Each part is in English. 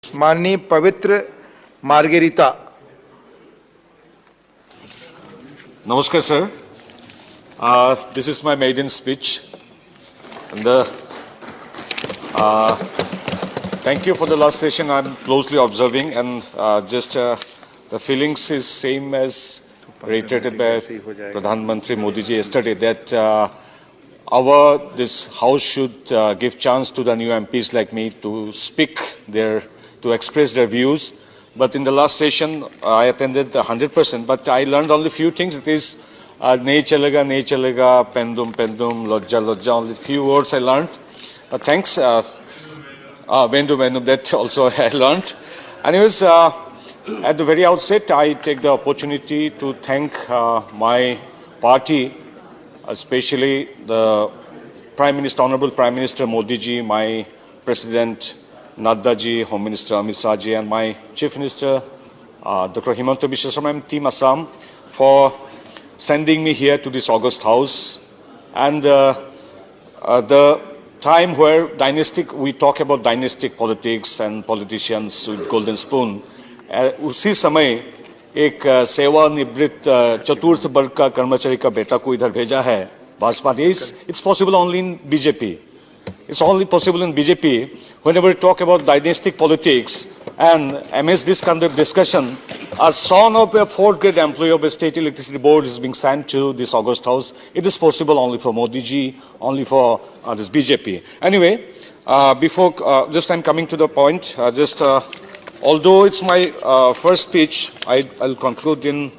माननीय पवित्र Margherita. Namaskar, sir. This is my maiden speech. And thank you for the last session. I'm closely observing, and the feelings is same as reiterated by Pradhan Mantri Modi ji yesterday, that this house should give chance to the new MPs like me to speak to express their views. But in the last session, I attended 100%, but I learned only few things. It is nahi chalega, pendum, lojja, only few words I learned. Thanks, vendum, that also I learned. Anyways, at the very outset, I take the opportunity to thank my party, especially the Honorable Prime Minister Modi ji, my President Nadda ji, Home Minister Amit Shah ji, and my Chief Minister Dr. Himanta Biswa Sarma and Team Assam for sending me here to this august house. And the time where we talk about dynastic politics and politicians with golden spoon, उसी समय एक सेवानिवृत्त चतुर्थ वर्ग का कर्मचारी का बेटा को इधर भेजा है भाजपा ने. It's possible only in BJP. It's only possible in BJP. Whenever we talk about dynastic politics and amidst this kind of discussion, a son of a fourth-grade employee of a state electricity board is being sent to this august house. It is possible only for Modi ji, only for this BJP. Anyway, just I'm coming to the point. Although it's my first speech, I'll conclude in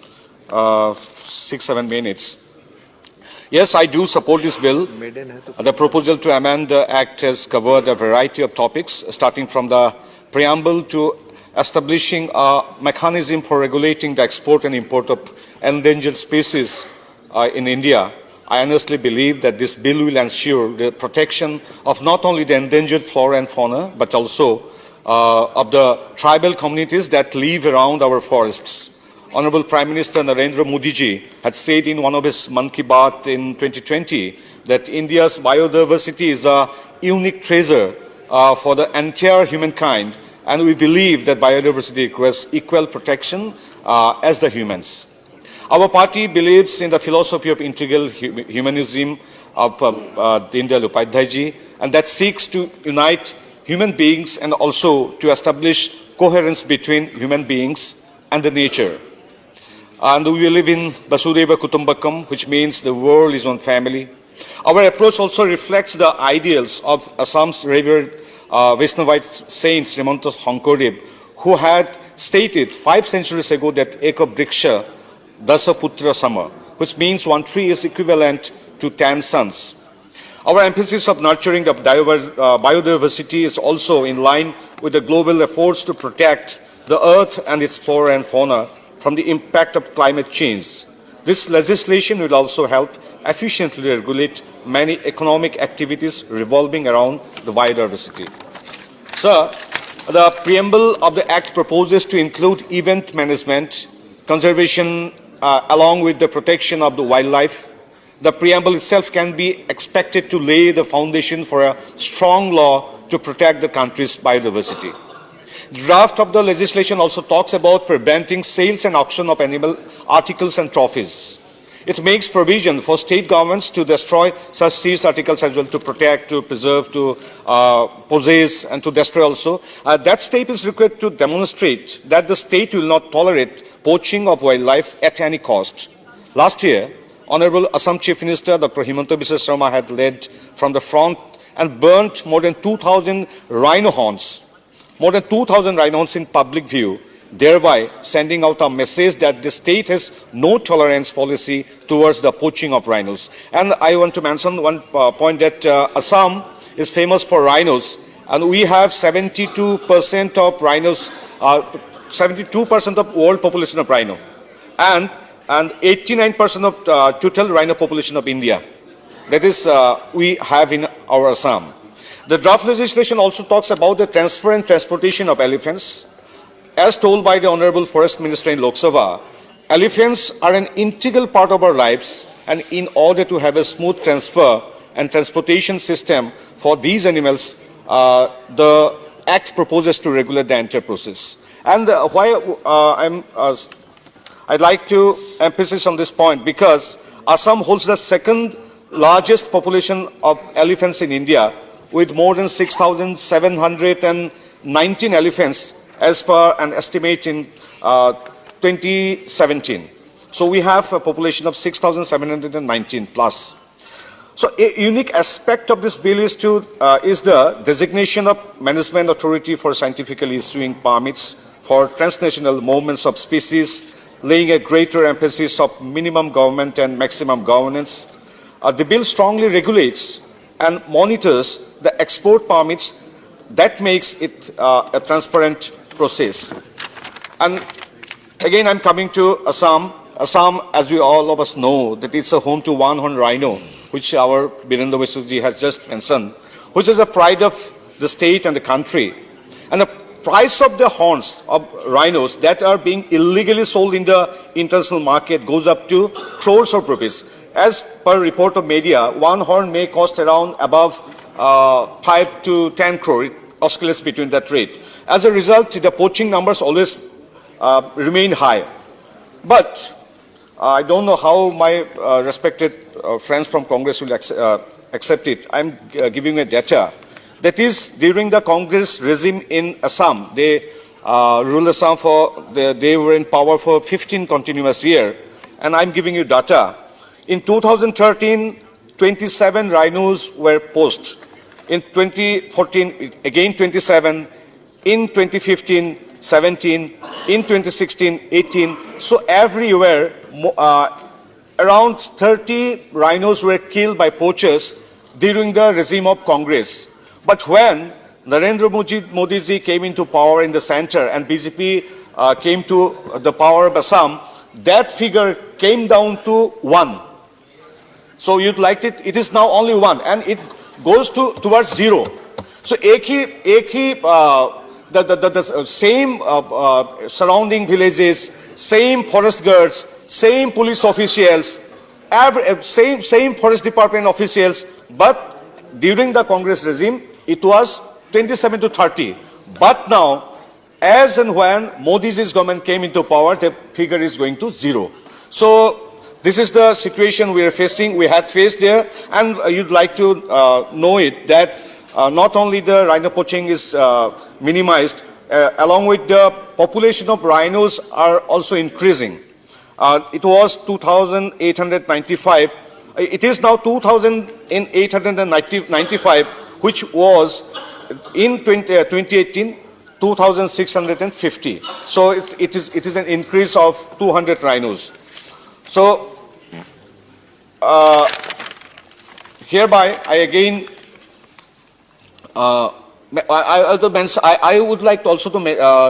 6-7 minutes. Yes, I do support this bill. The proposal to amend the Act has covered a variety of topics, starting from the preamble to establishing a mechanism for regulating the export and import of endangered species in India. I honestly believe that this bill will ensure the protection of not only the endangered flora and fauna, but also of the tribal communities that live around our forests. Honorable Prime Minister Narendra Modi ji had said in one of his Mann Ki Baat in 2020 that India's biodiversity is a unique treasure for the entire humankind, and we believe that biodiversity requires equal protection as the humans. Our party believes in the philosophy of integral humanism of Deen Dayal Upadhyay ji, and that seeks to unite human beings and also to establish coherence between human beings and the nature. And we live in Vasudhaiva Kutumbakam, which means the world is one family. Our approach also reflects the ideals of Assam's revered Vaishnavite saint Srimanta Hankodeb, who had stated 5 centuries ago that Eka Briksha Dasa Putra Sama, which means one tree is equivalent to 10 sons. Our emphasis of nurturing the biodiversity is also in line with the global efforts to protect the earth and its flora and fauna from the impact of climate change. This legislation will also help efficiently regulate many economic activities revolving around the biodiversity. Sir, the preamble of the Act proposes to include event management, conservation, along with the protection of the wildlife. The preamble itself can be expected to lay the foundation for a strong law to protect the country's biodiversity. The draft of the legislation also talks about preventing sales and auction of animal articles and trophies. It makes provision for state governments to destroy such seized articles as well, to protect, to preserve, to possess, and to destroy also. That step is required to demonstrate that the state will not tolerate poaching of wildlife at any cost. Last year, Honorable Assam Chief Minister Dr. Himanta Biswa Sarma had led from the front and burnt more than 2,000 rhino horns. More than 2,000 rhino horns in public view, thereby sending out a message that the state has no tolerance policy towards the poaching of rhinos. And I want to mention one point that Assam is famous for rhinos, and we have 72% of rhinos, 72% of world population of rhino, and 89% of total rhino population of India. That is, we have in our Assam. The draft legislation also talks about the transfer and transportation of elephants. As told by the Honorable Forest Minister in Lok Sabha, elephants are an integral part of our lives, and in order to have a smooth transfer and transportation system for these animals, the Act proposes to regulate the entire process. And I'd like to emphasize on this point because Assam holds the second largest population of elephants in India with more than 6,719 elephants as per an estimate in 2017. So we have a population of 6,719 plus. So a unique aspect of this bill is the designation of management authority for scientifically issuing permits for transnational movements of species, laying a greater emphasis of minimum government and maximum governance. The bill strongly regulates and monitors the export permits. That makes it a transparent process. And again, I'm coming to Assam. Assam, as we all of us know, that it's a home to one-horned rhino, which our Birendra Baisuji has just mentioned, which is a pride of the state and the country. And the price of the horns of rhinos that are being illegally sold in the international market goes up to crores of rupees. As per report of media, one horn may cost around above 5 to 10 crore. It oscillates between that rate. As a result, the poaching numbers always remain high. But I don't know how my respected friends from Congress will accept it. I'm giving a data. That is, during the Congress regime in Assam, they ruled Assam they were in power for 15 continuous years. And I'm giving you data. In 2013, 27 rhinos were poached. In 2014, again 27. In 2015, 17. In 2016, 18. So everywhere, around 30 rhinos were killed by poachers during the regime of Congress. But when Narendra Modi ji came into power in the center and BJP came to the power of Assam, that figure came down to 1. So you'd like it, it is now only 1 and it goes towards 0. So the same surrounding villages, same forest guards, same police officials, same forest department officials, but during the Congress regime, it was 27 to 30. But now, as and when Modi's government came into power, the figure is going to 0. So this is the situation we are facing, we had faced there, and you'd like to know it, that not only the rhino poaching is minimized, along with the population of rhinos are also increasing. It was 2,895. It is now 2,895, which was in 2018, 2,650. So it is an increase of 200 rhinos. So hereby, I again I would like also to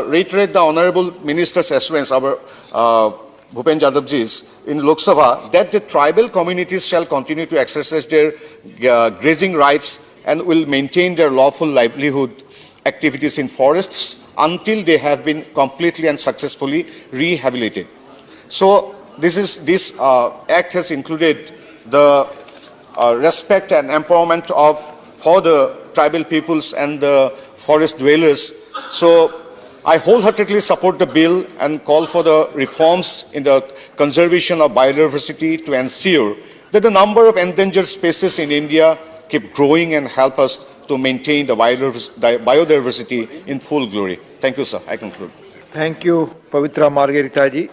reiterate the Honorable Minister's assurance, our Bhupen Jadavji's, in Lok Sabha, that the tribal communities shall continue to exercise their grazing rights and will maintain their lawful livelihood activities in forests until they have been completely and successfully rehabilitated. So this act has included the respect and empowerment for the tribal peoples and the forest dwellers. So I wholeheartedly support the bill and call for the reforms in the conservation of biodiversity to ensure that the number of endangered species in India keep growing and help us to maintain the biodiversity in full glory. Thank you, sir. I conclude. Thank you, Pavitra Margarita ji.